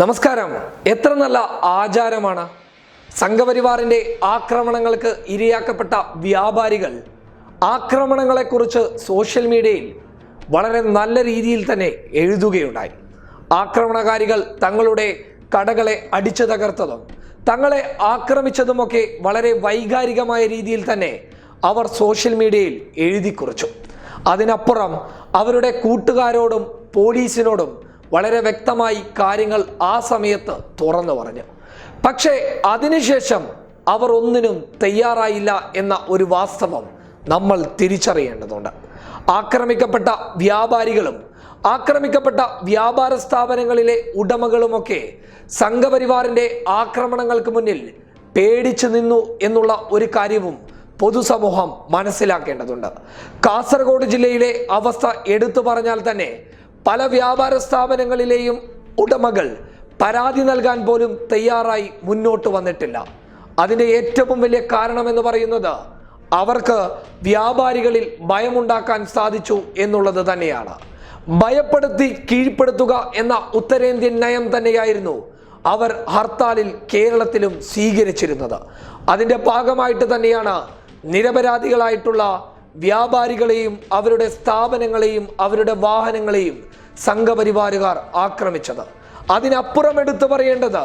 നമസ്കാരം. എത്ര നല്ല ആചാരമാണ്. സംഘപരിവാറിന്റെ ആക്രമണങ്ങൾക്ക് ഇരയാക്കപ്പെട്ട വ്യാപാരികൾ ആക്രമണങ്ങളെക്കുറിച്ച് സോഷ്യൽ മീഡിയയിൽ വളരെ നല്ല രീതിയിൽ തന്നെ എഴുതുകയുണ്ടായി. ആക്രമണകാരികൾ തങ്ങളുടെ കടകളെ അടിച്ചു തകർത്തതും തങ്ങളെ ആക്രമിച്ചതുമൊക്കെ വളരെ വൈകാരികമായ രീതിയിൽ തന്നെ അവർ സോഷ്യൽ മീഡിയയിൽ എഴുതി കുറിച്ചു. അതിനപ്പുറം അവരുടെ കൂട്ടുകാരോടും പോലീസിനോടും വളരെ വ്യക്തമായി കാര്യങ്ങൾ ആ സമയത്ത് തുറന്നു പറഞ്ഞു. പക്ഷേ അതിനുശേഷം അവർ ഒന്നിനും തയ്യാറായില്ല എന്ന ഒരു വാസ്തവം നമ്മൾ തിരിച്ചറിയേണ്ടതുണ്ട്. ആക്രമിക്കപ്പെട്ട വ്യാപാരികളും ആക്രമിക്കപ്പെട്ട വ്യാപാര സ്ഥാപനങ്ങളിലെ ഉടമകളുമൊക്കെ സംഘപരിവാറിന്റെ ആക്രമണങ്ങൾക്ക് മുന്നിൽ പേടിച്ചു നിന്നു എന്നുള്ള ഒരു കാര്യവും പൊതുസമൂഹം മനസ്സിലാക്കേണ്ടതുണ്ട്. കാസർഗോഡ് ജില്ലയിലെ അവസ്ഥ എടുത്തു പറഞ്ഞാൽ തന്നെ പല വ്യാപാര സ്ഥാപനങ്ങളിലെയും ഉടമകൾ പരാതി നൽകാൻ പോലും തയ്യാറായി മുന്നോട്ട് വന്നിട്ടില്ല. അതിൻ്റെ ഏറ്റവും വലിയ കാരണമെന്ന് പറയുന്നത് അവർക്ക് വ്യാപാരികളിൽ ഭയമുണ്ടാക്കാൻ സാധിച്ചു എന്നുള്ളത് തന്നെയാണ്. ഭയപ്പെടുത്തി കീഴ്പ്പെടുത്തുക എന്ന ഉത്തരേന്ത്യൻ നയം തന്നെയായിരുന്നു അവർ ഹർത്താലിൽ കേരളത്തിലും സ്വീകരിച്ചിരുന്നത്. അതിൻ്റെ ഭാഗമായിട്ട് തന്നെയാണ് നിരപരാധികളായിട്ടുള്ള വ്യാപാരികളെയും അവരുടെ സ്ഥാപനങ്ങളെയും അവരുടെ വാഹനങ്ങളെയും സംഘപരിവാരുകാർ ആക്രമിച്ചത്. അതിനപ്പുറം എടുത്തു പറയേണ്ടത്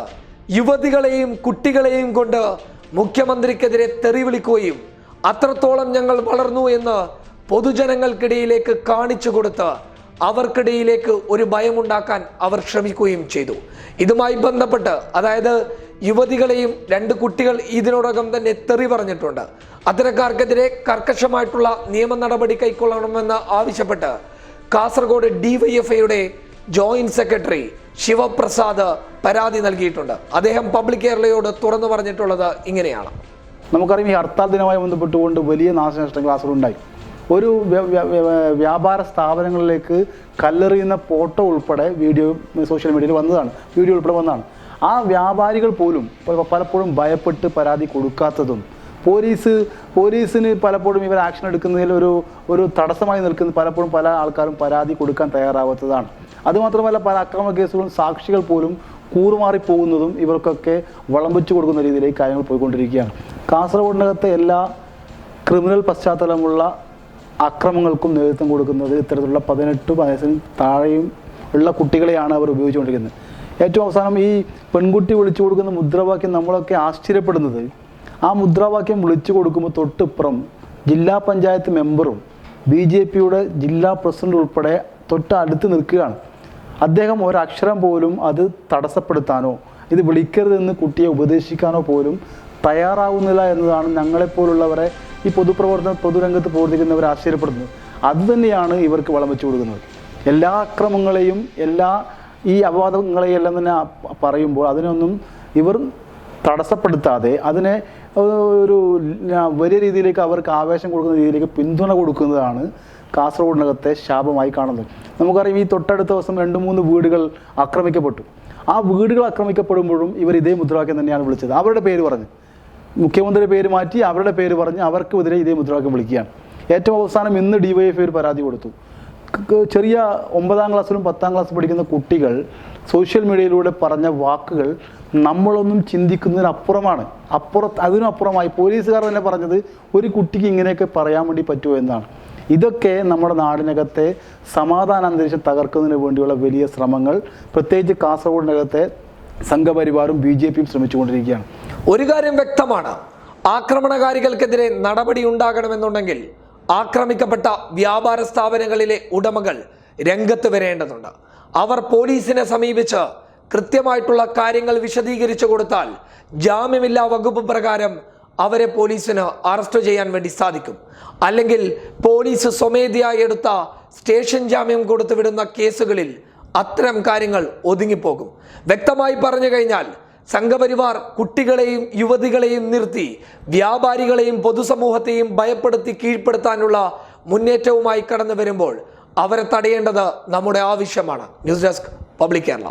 യുവതികളെയും കുട്ടികളെയും കൊണ്ട് മുഖ്യമന്ത്രിക്കെതിരെ തെറി വിളിക്കുകയും അത്രത്തോളം ഞങ്ങൾ വളർന്നു എന്ന് പൊതുജനങ്ങൾക്കിടയിലേക്ക് കാണിച്ചു കൊടുത്ത് അവർക്കിടയിലേക്ക് ഒരു ഭയമുണ്ടാക്കാൻ അവർ ശ്രമിക്കുകയും ചെയ്തു. ഇതുമായി ബന്ധപ്പെട്ട് അതായത് യുവതികളെയും രണ്ട് കുട്ടികൾ ഇതിനോടകം തന്നെ തെറി പറഞ്ഞിട്ടുണ്ട്. അത്തരക്കാർക്കെതിരെ കർക്കശമായിട്ടുള്ള നിയമ നടപടി കൈക്കൊള്ളണമെന്ന് ആവശ്യപ്പെട്ട് കാസർഗോഡ് ഡിവൈഎഫ്ഐയുടെ ജോയിന്റ് സെക്രട്ടറി ശിവപ്രസാദ് പരാതി നൽകിയിട്ടുണ്ട്. അദ്ദേഹം പബ്ലിക് കേരളയോട് തുറന്നു പറഞ്ഞിട്ടുള്ളത് ഇങ്ങനെയാണ്. നമുക്കറിയാം, ഈ ഹർത്താൽ ദിനവുമായി ബന്ധപ്പെട്ടുകൊണ്ട് വലിയ നാശനഷ്ടങ്ങൾ കാസർഗോഡുണ്ടായി. ഒരു വ്യാപാര സ്ഥാപനങ്ങളിലേക്ക് കല്ലെറിയുന്ന ഫോട്ടോ ഉൾപ്പെടെ വീഡിയോ സോഷ്യൽ മീഡിയയിൽ വന്നതാണ്, വീഡിയോ ഉൾപ്പെടെ വന്നതാണ്. ആ വ്യാപാരികൾ പോലും പലപ്പോഴും ഭയപ്പെട്ട് പരാതി കൊടുക്കാത്തതും പോലീസിന് പലപ്പോഴും ഇവർ ആക്ഷൻ എടുക്കുന്നതിൽ ഒരു തടസ്സമായി നിൽക്കുന്ന പലപ്പോഴും പല ആൾക്കാരും പരാതി കൊടുക്കാൻ തയ്യാറാവാത്തതാണ്. അതുമാത്രമല്ല, പല അക്രമ കേസുകളും സാക്ഷികൾ പോലും കൂറുമാറിപ്പോകുന്നതും ഇവർക്കൊക്കെ വളം വെച്ചു കൊടുക്കുന്ന രീതിയിലേക്ക് കാര്യങ്ങൾ പോയിക്കൊണ്ടിരിക്കുകയാണ്. കാസർഗോഡിനകത്തെ എല്ലാ ക്രിമിനൽ പശ്ചാത്തലമുള്ള അക്രമങ്ങൾക്കും നേതൃത്വം കൊടുക്കുന്നത് ഇത്തരത്തിലുള്ള 18 വയസ്സിന് താഴെയും ഉള്ള കുട്ടികളെയാണ് അവർ ഉപയോഗിച്ചുകൊണ്ടിരിക്കുന്നത്. ഏറ്റവും അവസാനം ഈ പെൺകുട്ടി വിളിച്ചു കൊടുക്കുന്ന മുദ്രാവാക്യം നമ്മളൊക്കെ ആശ്ചര്യപ്പെടുന്നത്, ആ മുദ്രാവാക്യം വിളിച്ചു കൊടുക്കുമ്പോൾ തൊട്ടിപ്പുറം ജില്ലാ പഞ്ചായത്ത് മെമ്പറും BJPയുടെ ജില്ലാ പ്രസിഡന്റ് ഉൾപ്പെടെ തൊട്ടടുത്ത് നിൽക്കുകയാണ്. അദ്ദേഹം ഒരക്ഷരം പോലും അത് തടസ്സപ്പെടുത്താനോ ഇത് വിളിക്കരുതെന്ന് കുട്ടിയെ ഉപദേശിക്കാനോ പോലും തയ്യാറാവുന്നില്ല എന്നതാണ് ഞങ്ങളെപ്പോലുള്ളവരെ ഈ പൊതുരംഗത്ത് പ്രവർത്തിക്കുന്നവർ ആശ്ചര്യപ്പെടുന്നത്. അതുതന്നെയാണ് ഇവർക്ക് വളം വെച്ചു കൊടുക്കുന്നത്. എല്ലാ അക്രമങ്ങളെയും ഈ അപവാദങ്ങളെയും എല്ലാം തന്നെ പറയുമ്പോൾ അതിനൊന്നും ഇവർ തടസ്സപ്പെടുത്താതെ അതിനെ ഒരു വലിയ രീതിയിലേക്ക് അവർക്ക് ആവേശം കൊടുക്കുന്ന രീതിയിലേക്ക് പിന്തുണ കൊടുക്കുന്നതാണ് കാസർഗോഡിനകത്തെ ശാപമായി കാണുന്നത്. നമുക്കറിയാം, ഈ തൊട്ടടുത്ത ദിവസം 2-3 വീടുകൾ ആക്രമിക്കപ്പെട്ടു. ആ വീടുകൾ ആക്രമിക്കപ്പെടുമ്പോഴും ഇവർ ഇതേ മുദ്രാവാക്യം തന്നെയാണ് വിളിച്ചത്. അവരുടെ പേര് പറഞ്ഞ്, മുഖ്യമന്ത്രിയുടെ പേര് മാറ്റി അവരുടെ പേര് പറഞ്ഞ് അവർക്കെതിരെ ഇതേ മുദ്രാവാക്യം വിളിക്കുകയാണ്. ഏറ്റവും അവസാനം ഇന്ന് DYFI ഒരു പരാതി കൊടുത്തു. ചെറിയ 9ാം ക്ലാസ്സിലും 10ാം ക്ലാസ്സിൽ പഠിക്കുന്ന കുട്ടികൾ സോഷ്യൽ മീഡിയയിലൂടെ പറഞ്ഞ വാക്കുകൾ നമ്മളൊന്നും ചിന്തിക്കുന്നതിനപ്പുറമാണ്. അതിനപ്പുറമായി പോലീസുകാർ തന്നെ പറഞ്ഞത് ഒരു കുട്ടിക്ക് ഇങ്ങനെയൊക്കെ പറയാൻ വേണ്ടി പറ്റുമോ എന്നാണ്. ഇതൊക്കെ നമ്മുടെ നാടിനകത്തെ സമാധാന അന്തരീക്ഷം തകർക്കുന്നതിന് വേണ്ടിയുള്ള വലിയ ശ്രമങ്ങൾ പ്രത്യേകിച്ച് കാസർഗോഡിനകത്തെ സംഘപരിവാറും BJPയും ശ്രമിച്ചുകൊണ്ടിരിക്കുകയാണ്. ഒരു കാര്യം വ്യക്തമാണ്, ആക്രമണകാരികൾക്കെതിരെ നടപടി ഉണ്ടാകണമെന്നുണ്ടെങ്കിൽ ആക്രമിക്കപ്പെട്ട വ്യാപാര സ്ഥാപനങ്ങളിലെ ഉടമകൾ രംഗത്ത് വരേണ്ടതുണ്ട്. അവർ പോലീസിനെ സമീപിച്ച് കൃത്യമായിട്ടുള്ള കാര്യങ്ങൾ വിശദീകരിച്ചു കൊടുത്താൽ ജാമ്യമില്ലാ വകുപ്പ് പ്രകാരം അവരെ പോലീസിന് അറസ്റ്റ് ചെയ്യാൻ വേണ്ടി സാധിക്കും. അല്ലെങ്കിൽ പോലീസ് സ്വമേധയായി എടുത്ത സ്റ്റേഷൻ ജാമ്യം കൊടുത്തു വിടുന്ന കേസുകളിൽ അത്തരം കാര്യങ്ങൾ ഒതുങ്ങിപ്പോകും. വ്യക്തമായി പറഞ്ഞു കഴിഞ്ഞാൽ സംഘപരിവാർ കുട്ടികളെയും യുവതികളെയും നിർത്തി വ്യാപാരികളെയും പൊതുസമൂഹത്തെയും ഭയപ്പെടുത്തി കീഴ്പ്പെടുത്താനുള്ള മുന്നേറ്റവുമായി കടന്നു വരുമ്പോൾ അവരെ തടയേണ്ടത് നമ്മുടെ ആവശ്യമാണ്. News desk, public Kerala.